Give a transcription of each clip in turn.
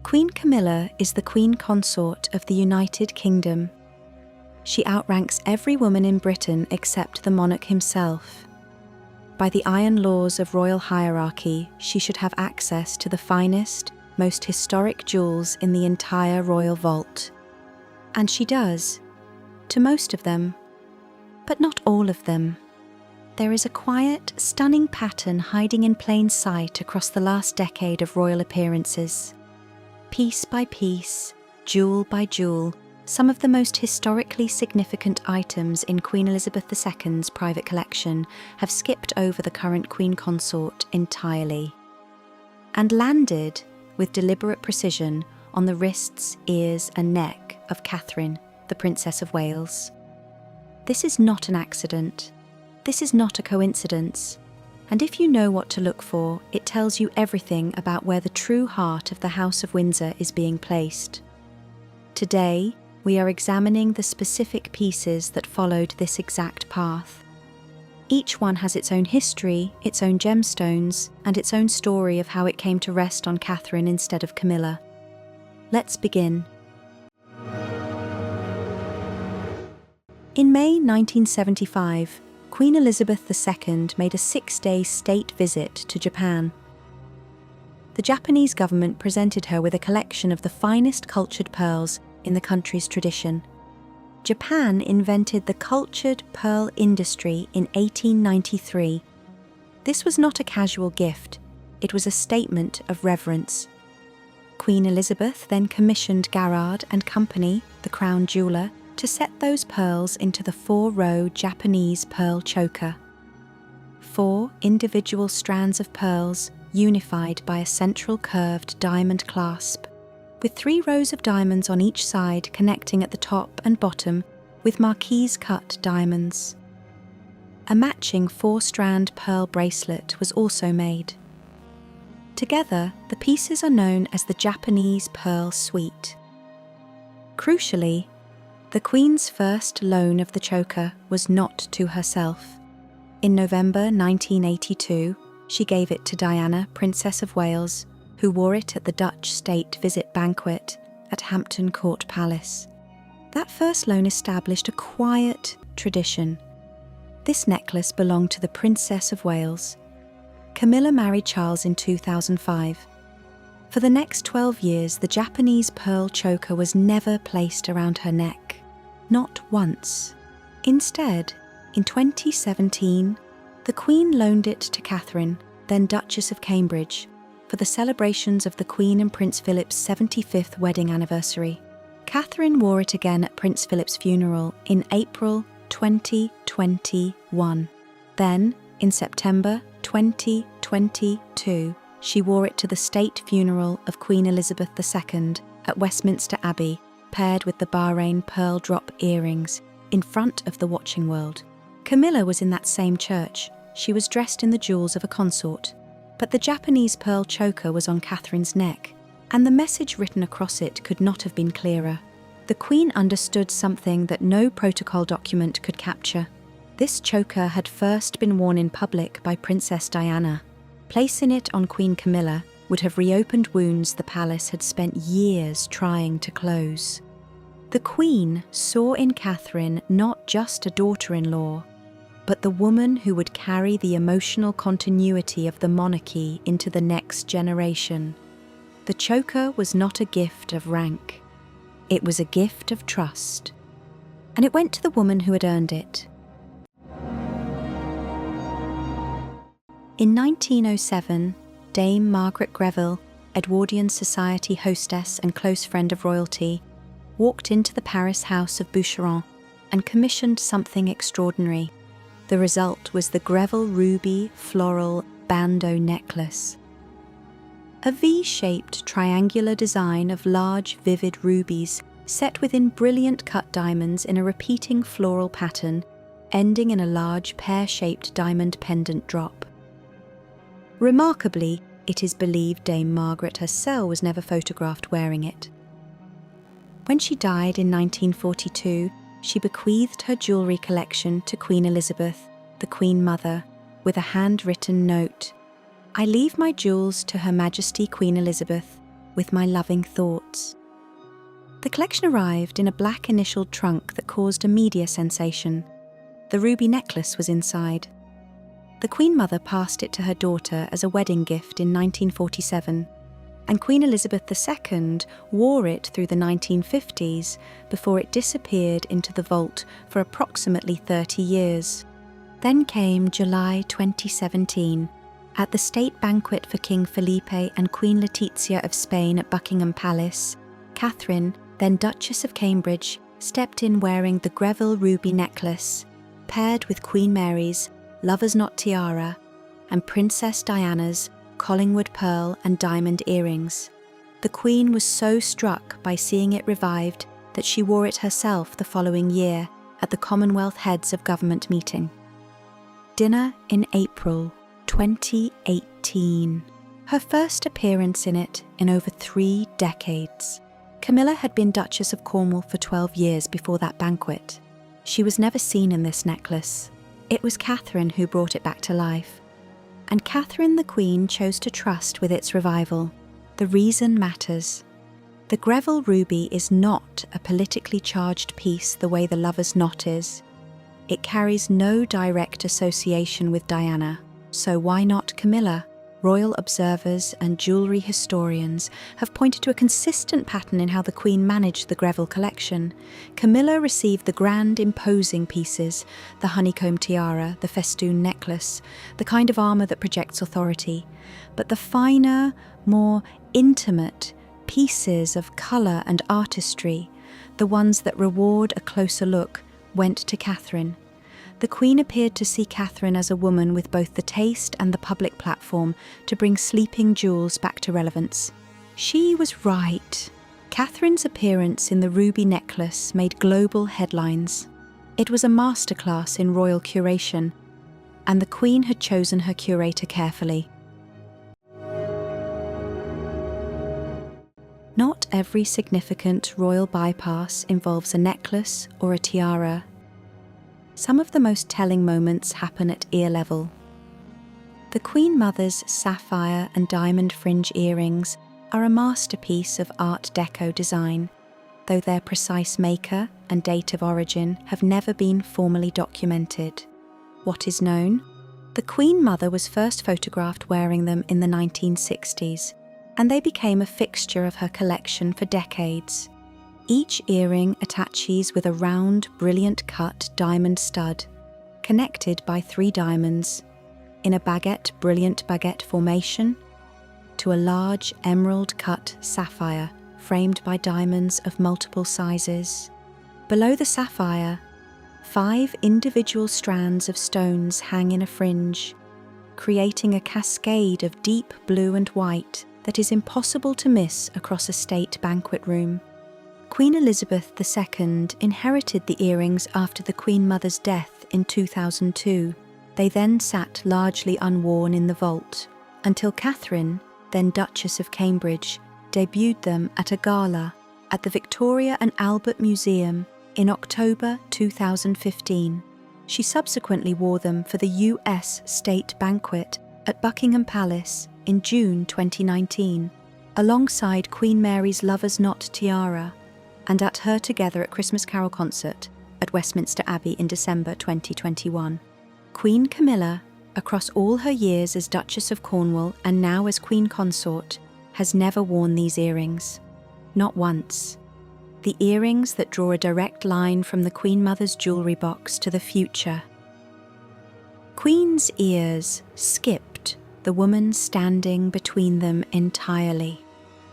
Queen Camilla is the Queen Consort of the United Kingdom. She outranks every woman in Britain except the monarch himself. By the iron laws of royal hierarchy, she should have access to the finest, most historic jewels in the entire royal vault. And she does, to most of them, but not all of them. There is a quiet, stunning pattern hiding in plain sight across the last decade of royal appearances. Piece by piece, jewel by jewel, some of the most historically significant items in Queen Elizabeth II's private collection have skipped over the current Queen Consort entirely, and landed, with deliberate precision, on the wrists, ears and neck of Catherine, the Princess of Wales. This is not an accident. This is not a coincidence. And if you know what to look for, it tells you everything about where the true heart of the House of Windsor is being placed. Today, we are examining the specific pieces that followed this exact path. Each one has its own history, its own gemstones, and its own story of how it came to rest on Catherine instead of Camilla. Let's begin. In May 1975, Queen Elizabeth II made a 6-day state visit to Japan. The Japanese government presented her with a collection of the finest cultured pearls in the country's tradition. Japan invented the cultured pearl industry in 1893. This was not a casual gift, it was a statement of reverence. Queen Elizabeth then commissioned Garrard and Company, the crown jeweller, to set those pearls into the 4-row Japanese pearl choker. 4 individual strands of pearls unified by a central curved diamond clasp, with 3 rows of diamonds on each side connecting at the top and bottom with marquise-cut diamonds. A matching 4-strand pearl bracelet was also made. Together, the pieces are known as the Japanese Pearl Suite. Crucially, the Queen's first loan of the choker was not to herself. In November 1982, she gave it to Diana, Princess of Wales, who wore it at the Dutch state visit banquet at Hampton Court Palace. That first loan established a quiet tradition. This necklace belonged to the Princess of Wales. Camilla married Charles in 2005. For the next 12 years, the Japanese pearl choker was never placed around her neck. Not once. Instead, in 2017, the Queen loaned it to Catherine, then Duchess of Cambridge, for the celebrations of the Queen and Prince Philip's 75th wedding anniversary. Catherine wore it again at Prince Philip's funeral in April 2021. Then, in September 2022, she wore it to the state funeral of Queen Elizabeth II at Westminster Abbey, paired with the Bahrain pearl drop earrings, in front of the watching world. Camilla was in that same church. She was dressed in the jewels of a consort, but the Japanese pearl choker was on Catherine's neck, and the message written across it could not have been clearer. The Queen understood something that no protocol document could capture. This choker had first been worn in public by Princess Diana. Placing it on Queen Camilla would have reopened wounds the palace had spent years trying to close. The Queen saw in Catherine not just a daughter-in-law, but the woman who would carry the emotional continuity of the monarchy into the next generation. The choker was not a gift of rank. It was a gift of trust. And it went to the woman who had earned it. In 1907, Dame Margaret Greville, Edwardian Society hostess and close friend of royalty, walked into the Paris house of Boucheron and commissioned something extraordinary. The result was the Greville ruby floral Bandeau necklace. A V-shaped triangular design of large, vivid rubies set within brilliant cut diamonds in a repeating floral pattern, ending in a large pear-shaped diamond pendant drop. Remarkably, it is believed Dame Margaret herself was never photographed wearing it. When she died in 1942, she bequeathed her jewellery collection to Queen Elizabeth, the Queen Mother, with a handwritten note: "I leave my jewels to Her Majesty Queen Elizabeth, with my loving thoughts. The collection arrived in a black initialed trunk that caused a media sensation. The ruby necklace was inside. The Queen Mother passed it to her daughter as a wedding gift in 1947, and Queen Elizabeth II wore it through the 1950s before it disappeared into the vault for approximately 30 years. Then came July 2017. At the state banquet for King Felipe and Queen Letizia of Spain at Buckingham Palace, Catherine, then Duchess of Cambridge, stepped in wearing the Greville ruby necklace, paired with Queen Mary's Lover's Knot tiara and Princess Diana's Collingwood pearl and diamond earrings. The Queen was so struck by seeing it revived that she wore it herself the following year at the Commonwealth Heads of Government meeting. Dinner in April 2018. Her first appearance in it in over 3 decades. Camilla had been Duchess of Cornwall for 12 years before that banquet. She was never seen in this necklace. It was Catherine who brought it back to life. And Catherine the Queen chose to trust with its revival. The reason matters. The Greville ruby is not a politically charged piece the way the Lover's Knot is. It carries no direct association with Diana, so why not Camilla? Royal observers and jewellery historians have pointed to a consistent pattern in how the Queen managed the Greville collection. Camilla received the grand, imposing pieces, the honeycomb tiara, the festoon necklace, the kind of armour that projects authority. But the finer, more intimate pieces of colour and artistry, the ones that reward a closer look, went to Catherine. The Queen appeared to see Catherine as a woman with both the taste and the public platform to bring sleeping jewels back to relevance. She was right. Catherine's appearance in the ruby necklace made global headlines. It was a masterclass in royal curation, and the Queen had chosen her curator carefully. Not every significant royal bypass involves a necklace or a tiara. Some of the most telling moments happen at ear level. The Queen Mother's sapphire and diamond fringe earrings are a masterpiece of Art Deco design, though their precise maker and date of origin have never been formally documented. What is known? The Queen Mother was first photographed wearing them in the 1960s, and they became a fixture of her collection for decades. Each earring attaches with a round, brilliant-cut diamond stud, connected by 3 diamonds, in a brilliant baguette formation, to a large emerald-cut sapphire framed by diamonds of multiple sizes. Below the sapphire, 5 individual strands of stones hang in a fringe, creating a cascade of deep blue and white that is impossible to miss across a state banquet room. Queen Elizabeth II inherited the earrings after the Queen Mother's death in 2002. They then sat largely unworn in the vault, until Catherine, then Duchess of Cambridge, debuted them at a gala at the Victoria and Albert Museum in October 2015. She subsequently wore them for the US State Banquet at Buckingham Palace in June 2019, alongside Queen Mary's Lover's Knot tiara, and at her Together at Christmas Carol concert at Westminster Abbey in December 2021. Queen Camilla, across all her years as Duchess of Cornwall and now as Queen Consort, has never worn these earrings. Not once. The earrings that draw a direct line from the Queen Mother's jewellery box to the future. Queen's ears skipped the woman standing between them entirely.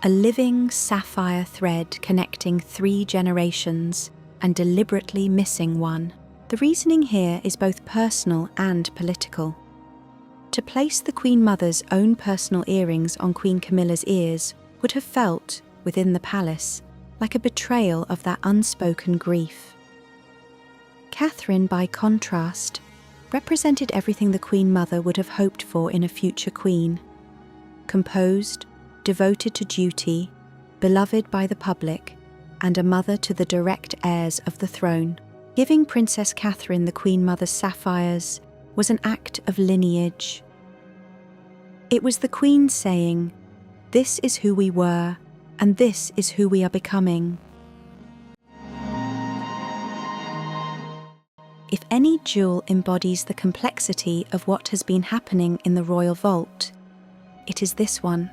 A living sapphire thread connecting 3 generations and deliberately missing one. The reasoning here is both personal and political. To place the Queen Mother's own personal earrings on Queen Camilla's ears would have felt, within the palace, like a betrayal of that unspoken grief. Catherine, by contrast, represented everything the Queen Mother would have hoped for in a future queen. Composed, devoted to duty, beloved by the public, and a mother to the direct heirs of the throne. Giving Princess Catherine the Queen Mother's sapphires was an act of lineage. It was the Queen saying, "This is who we were, And this is who we are becoming. If any jewel embodies the complexity of what has been happening in the royal vault, it is this one.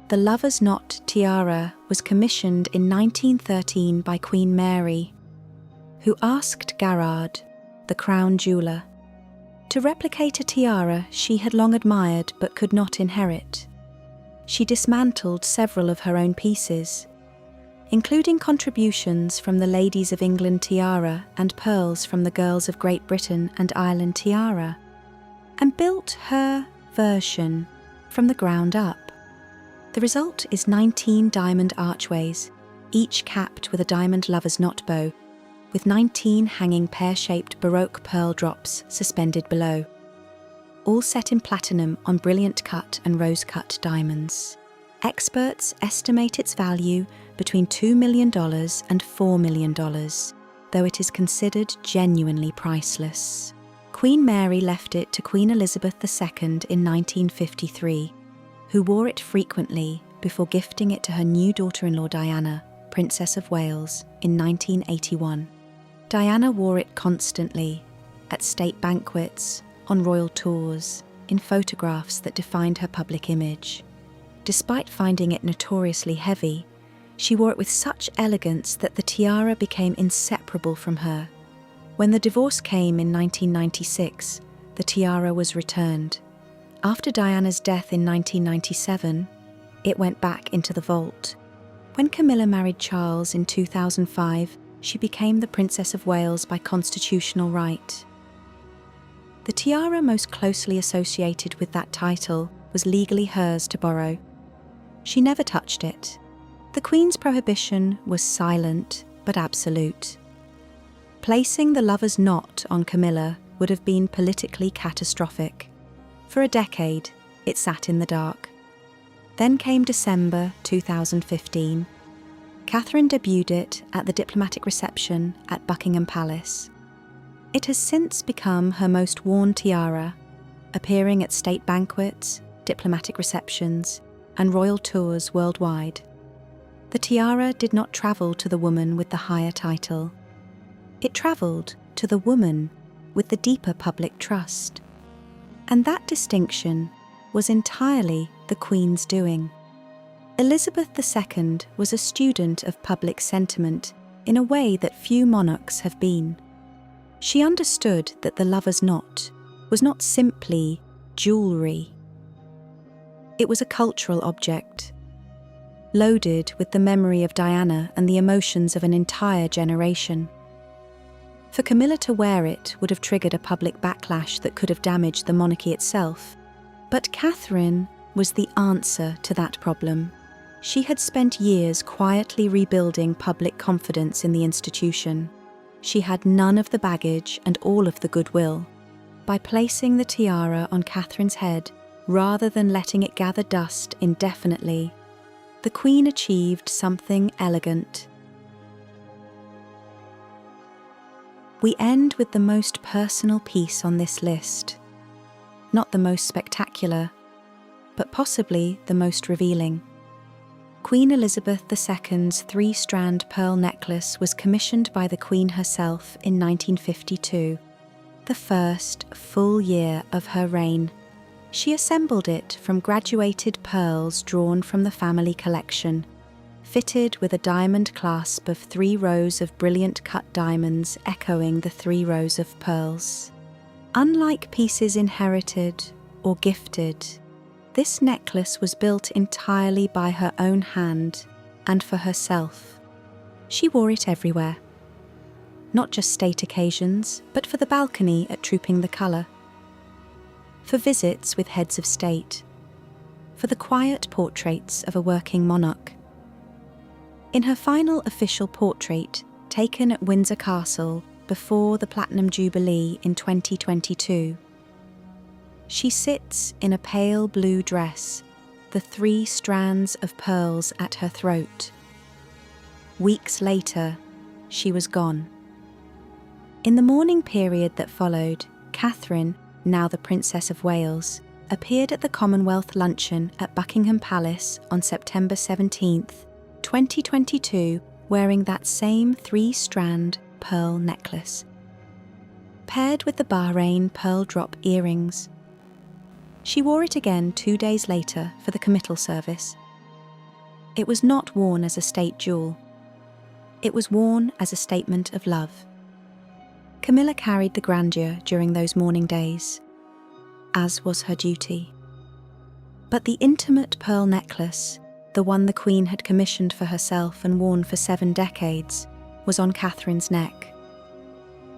The Lover's Knot tiara was commissioned in 1913 by Queen Mary, who asked Garrard, the crown jeweller, to replicate a tiara she had long admired but could not inherit. She dismantled several of her own pieces, including contributions from the Ladies of England tiara and pearls from the Girls of Great Britain and Ireland tiara, and built her version from the ground up. The result is 19 diamond archways, each capped with a diamond lover's knot bow, with 19 hanging pear-shaped Baroque pearl drops suspended below, all set in platinum on brilliant cut and rose-cut diamonds. Experts estimate its value between $2 million and $4 million, though it is considered genuinely priceless. Queen Mary left it to Queen Elizabeth II in 1953, who wore it frequently before gifting it to her new daughter-in-law Diana, Princess of Wales, in 1981. Diana wore it constantly, at state banquets, on royal tours, in photographs that defined her public image. Despite finding it notoriously heavy, she wore it with such elegance that the tiara became inseparable from her. When the divorce came in 1996, the tiara was returned. After Diana's death in 1997, it went back into the vault. When Camilla married Charles in 2005, she became the Princess of Wales by constitutional right. The tiara most closely associated with that title was legally hers to borrow. She never touched it. The Queen's prohibition was silent but absolute. Placing the Lover's Knot on Camilla would have been politically catastrophic. For a decade, it sat in the dark. Then came December 2015. Catherine debuted it at the diplomatic reception at Buckingham Palace. It has since become her most worn tiara, appearing at state banquets, diplomatic receptions, and royal tours worldwide. The tiara did not travel to the woman with the higher title. It travelled to the woman with the deeper public trust. And that distinction was entirely the Queen's doing. Elizabeth II was a student of public sentiment in a way that few monarchs have been. She understood that the Lover's Knot was not simply jewellery. It was a cultural object, loaded with the memory of Diana and the emotions of an entire generation. For Camilla to wear it would have triggered a public backlash that could have damaged the monarchy itself. But Catherine was the answer to that problem. She had spent years quietly rebuilding public confidence in the institution. She had none of the baggage and all of the goodwill. By placing the tiara on Catherine's head, rather than letting it gather dust indefinitely, the Queen achieved something elegant. We end with the most personal piece on this list. Not the most spectacular, but possibly the most revealing. Queen Elizabeth II's three-strand pearl necklace was commissioned by the Queen herself in 1952, the first full year of her reign. She assembled it from graduated pearls drawn from the family collection, fitted with a diamond clasp of 3 rows of brilliant cut diamonds echoing the 3 rows of pearls. Unlike pieces inherited or gifted, this necklace was built entirely by her own hand and for herself. She wore it everywhere. Not just state occasions, but for the balcony at Trooping the Colour, for visits with heads of state, for the quiet portraits of a working monarch. In her final official portrait, taken at Windsor Castle before the Platinum Jubilee in 2022, she sits in a pale blue dress, the 3 strands of pearls at her throat. Weeks later, she was gone. In the mourning period that followed, Catherine, now the Princess of Wales, appeared at the Commonwealth luncheon at Buckingham Palace on September 17th 2022 wearing that same 3-strand pearl necklace, paired with the Bahrain pearl drop earrings. She wore it again 2 days later for the committal service. It was not worn as a state jewel. It was worn as a statement of love. Camilla carried the grandeur during those mourning days, as was her duty. But the intimate pearl necklace, the one the Queen had commissioned for herself and worn for 7 decades, was on Catherine's neck.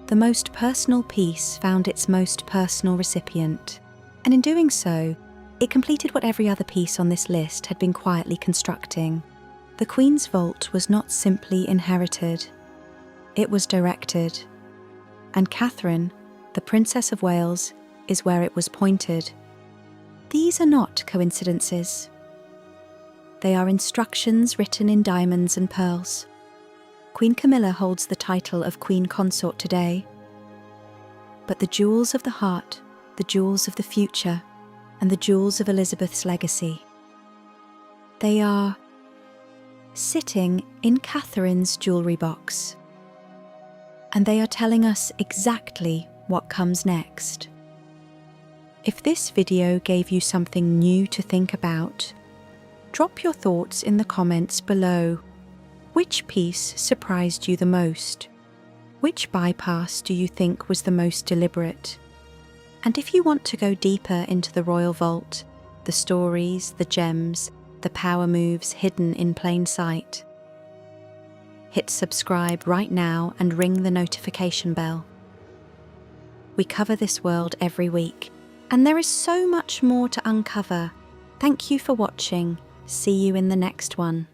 The most personal piece found its most personal recipient, and in doing so, it completed what every other piece on this list had been quietly constructing. The Queen's vault was not simply inherited, it was directed. And Catherine, the Princess of Wales, is where it was pointed. These are not coincidences. They are instructions written in diamonds and pearls. Queen Camilla holds the title of Queen Consort today. But the jewels of the heart, the jewels of the future, and the jewels of Elizabeth's legacy, they are sitting in Catherine's jewellery box. And they are telling us exactly what comes next. If this video gave you something new to think about, drop your thoughts in the comments below. Which piece surprised you the most? Which bypass do you think was the most deliberate? And if you want to go deeper into the royal vault, the stories, the gems, the power moves hidden in plain sight, hit subscribe right now and ring the notification bell. We cover this world every week, and there is so much more to uncover. Thank you for watching. See you in the next one.